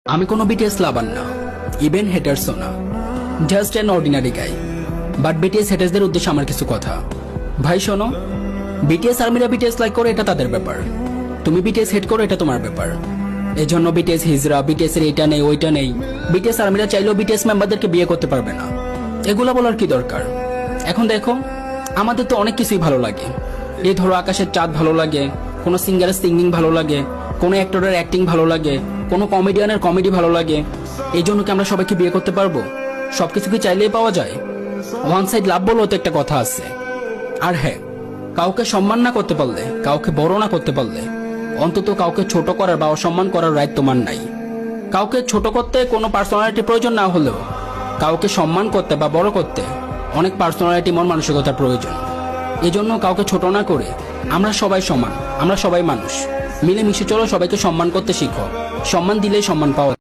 আমি কোনো বিটিএস লাভার না, ইভেন হেটার্সও না, just an ordinary guy. But BTS হেটার্সদের উদ্দেশ্যে আমার কিছু কথা। ভাই শোনো, বিটিএস আর্মিরা বিটিএস লাইক করে এটা তাদের ব্যাপার, তুমি বিটিএস হেড করো এটা তোমার ব্যাপার। এই জন্য বিটিএস হিজরা, বিটিএস এর এটা নেই ওইটা নেই, বিটিএস আর্মিরা চাইলেও বিটিএস মেম্বারদেরকে বিয়ে করতে পারবে না, এগুলা বলার কি দরকার? এখন দেখো, আমাদের তো অনেক কিছুই ভালো লাগে। এই ধরো আকাশের চাঁদ ভালো লাগে, কোনো সিঙ্গারের সিঙ্গিং ভালো লাগে, কোনো অ্যাক্টরের অ্যাক্টিং ভালো লাগে, কোনো কমেডিয়ানের কমেডি ভালো লাগে। এই জন্য কি আমরা সবাইকে বিয়ে করতে পারবো? সবকিছু কি চাইলেই পাওয়া যায়? ওয়ান সাইড লাভ বলেও তো একটা কথা আছে। আর হ্যাঁ, কাউকে সম্মান না করতে পারলে, কাউকে বড় না করতে পারলে, অন্তত কাউকে ছোট করার বা অসম্মান করার রাইট তোমার নাই। কাউকে ছোট করতে কোনো পার্সোনালিটি প্রয়োজন না হলেও কাউকে সম্মান করতে বা বড় করতে অনেক পার্সোনালিটি, মন মানসিকতার প্রয়োজন। এজন্য কাউকে ছোট না করে আমরা সবাই সমান, আমরা সবাই মানুষ, মিলেমিশে চলো, সবাইকে সম্মান করতে শিখো। সম্মান দিলেই সম্মান পাওয়া